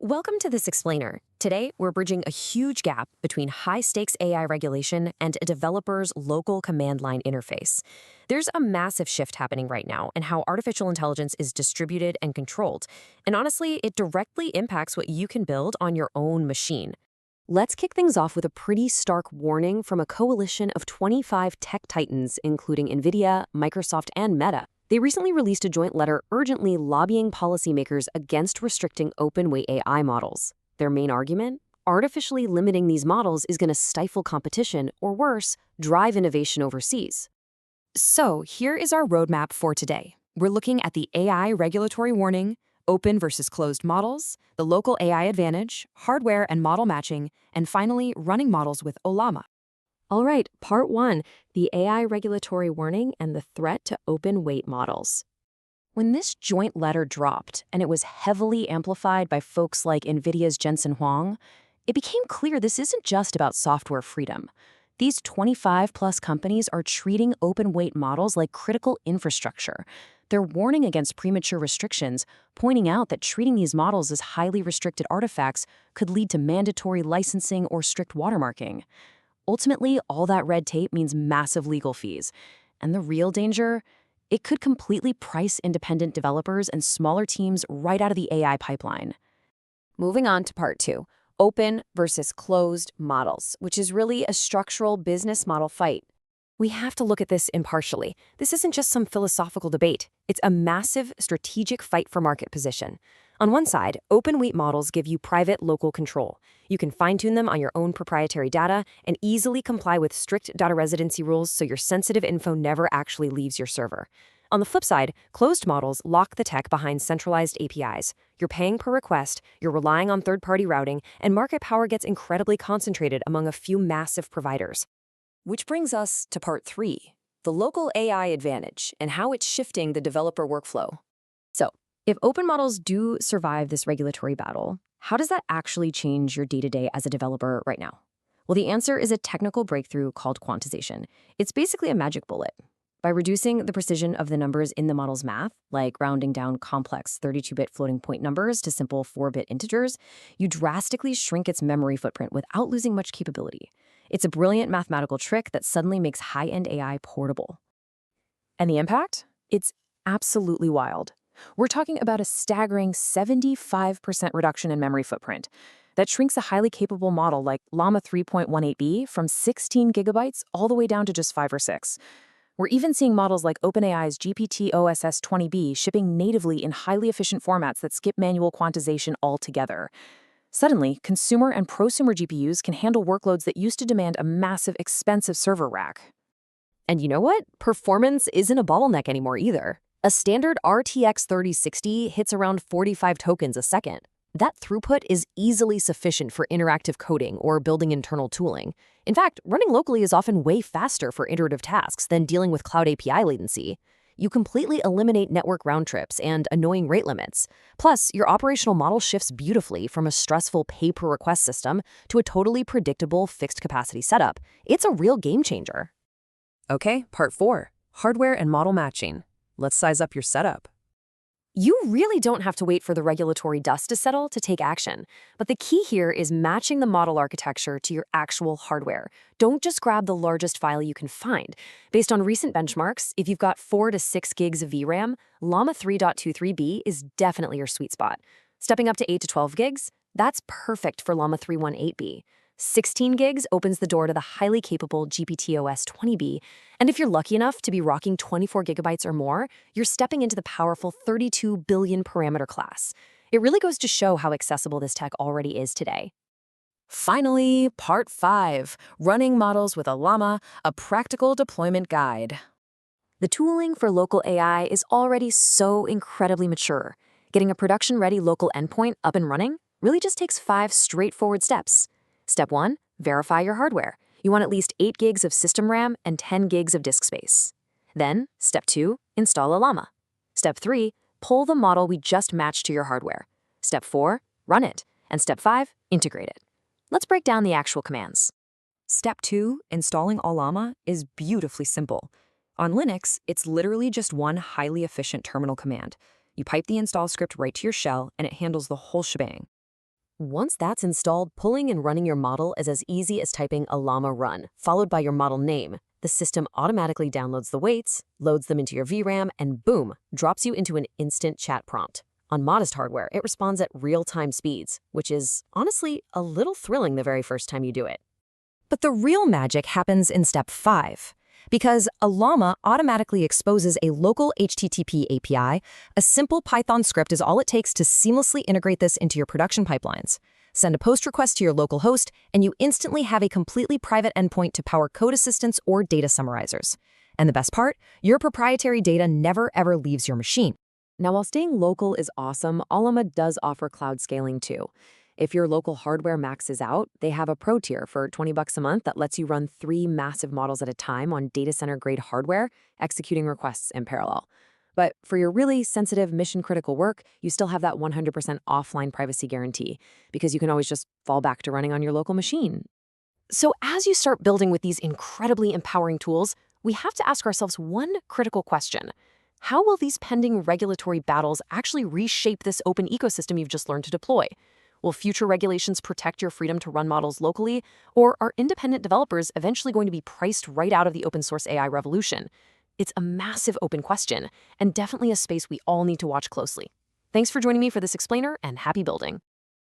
Welcome to This Explainer. Today, we're bridging a huge gap between high-stakes AI regulation and a developer's local command line interface. There's a massive shift happening right now in how artificial intelligence is distributed and controlled, and honestly, it directly impacts what you can build on your own machine. Let's kick things off with a pretty stark warning from a coalition of 25 tech titans, including Nvidia, Microsoft, and Meta. They recently released a joint letter urgently lobbying policymakers against restricting open-weight AI models. Their main argument? Artificially limiting these models is going to stifle competition, or worse, drive innovation overseas. So here is our roadmap for today. We're looking at the AI regulatory warning, open versus closed models, the local AI advantage, hardware and model matching, and finally, running models with Ollama. All right, part one, the AI regulatory warning and the threat to open weight models. When this joint letter dropped, and it was heavily amplified by folks like Nvidia's Jensen Huang, it became clear this isn't just about software freedom. These 25-plus companies are treating open weight models like critical infrastructure. They're warning against premature restrictions, pointing out that treating these models as highly restricted artifacts could lead to mandatory licensing or strict watermarking. Ultimately, all that red tape means massive legal fees. And the real danger? It could completely price independent developers and smaller teams right out of the AI pipeline. Moving on to part two, open versus closed models, which is really a structural business model fight. We have to look at this impartially. This isn't just some philosophical debate. It's a massive strategic fight for market position. On one side, open weight models give you private local control. You can fine-tune them on your own proprietary data and easily comply with strict data residency rules so your sensitive info never actually leaves your server. On the flip side, closed models lock the tech behind centralized APIs. You're paying per request, you're relying on third-party routing, and market power gets incredibly concentrated among a few massive providers. Which brings us to part three, the local AI advantage and how it's shifting the developer workflow. So, if open models do survive this regulatory battle, how does that actually change your day-to-day as a developer right now? Well, the answer is a technical breakthrough called quantization. It's basically a magic bullet. By reducing the precision of the numbers in the model's math, like rounding down complex 32-bit floating point numbers to simple 4-bit integers, you drastically shrink its memory footprint without losing much capability. It's a brilliant mathematical trick that suddenly makes high-end AI portable. And the impact? It's absolutely wild. We're talking about a staggering 75% reduction in memory footprint. That shrinks a highly capable model like Llama 3.18b from 16 gigabytes all the way down to just 5 or 6. We're even seeing models like OpenAI's GPT-OSS20b shipping natively in highly efficient formats that skip manual quantization altogether. Suddenly, consumer and prosumer GPUs can handle workloads that used to demand a massive, expensive server rack. And you know what? Performance isn't a bottleneck anymore either. A standard RTX 3060 hits around 45 tokens a second. That throughput is easily sufficient for interactive coding or building internal tooling. In fact, running locally is often way faster for iterative tasks than dealing with cloud API latency. You completely eliminate network round trips and annoying rate limits. Plus, your operational model shifts beautifully from a stressful pay-per-request system to a totally predictable fixed-capacity setup. It's a real game changer. Okay, part four, hardware and model matching. Let's size up your setup. You really don't have to wait for the regulatory dust to settle to take action. But the key here is matching the model architecture to your actual hardware. Don't just grab the largest file you can find. Based on recent benchmarks, if you've got 4 to 6 gigs of VRAM, Llama 3.23b is definitely your sweet spot. Stepping up to 8 to 12 gigs, that's perfect for Llama 318b. 16 gigs opens the door to the highly capable GPT-OS20b, and if you're lucky enough to be rocking 24 gigabytes or more, you're stepping into the powerful 32 billion parameter class. It really goes to show how accessible this tech already is today. Finally, part 5, running models with Ollama, a practical deployment guide. The tooling for local AI is already so incredibly mature. Getting a production-ready local endpoint up and running really just takes 5 straightforward steps. Step 1, verify your hardware. You want at least 8 gigs of system RAM and 10 gigs of disk space. Then, step 2, install Ollama. Step 3, pull the model we just matched to your hardware. Step 4, run it. And step 5, integrate it. Let's break down the actual commands. Step 2, installing Ollama, is beautifully simple. On Linux, it's literally just one highly efficient terminal command. You pipe the install script right to your shell, and it handles the whole shebang. Once that's installed, pulling and running your model is as easy as typing a llama run, followed by your model name. The system automatically downloads the weights, loads them into your VRAM, and boom, drops you into an instant chat prompt. On modest hardware, it responds at real-time speeds, which is, honestly, a little thrilling the very first time you do it. But the real magic happens in step 5. Because a llama automatically exposes a local HTTP API, a simple Python script is all it takes to seamlessly integrate this into your production pipelines. Send a post request to your local host, and you instantly have a completely private endpoint to power code assistants or data summarizers. And the best part, your proprietary data never ever leaves your machine. Now, while staying local is awesome, Llama does offer cloud scaling too. If your local hardware maxes out, they have a pro tier for $20 a month that lets you run 3 massive models at a time on data center grade hardware, executing requests in parallel. But for your really sensitive mission-critical work, you still have that 100% offline privacy guarantee, because you can always just fall back to running on your local machine. So as you start building with these incredibly empowering tools, we have to ask ourselves one critical question. How will these pending regulatory battles actually reshape this open ecosystem you've just learned to deploy? Will future regulations protect your freedom to run models locally, or are independent developers eventually going to be priced right out of the open source AI revolution? It's a massive open question, and definitely a space we all need to watch closely. Thanks for joining me for this explainer, and happy building.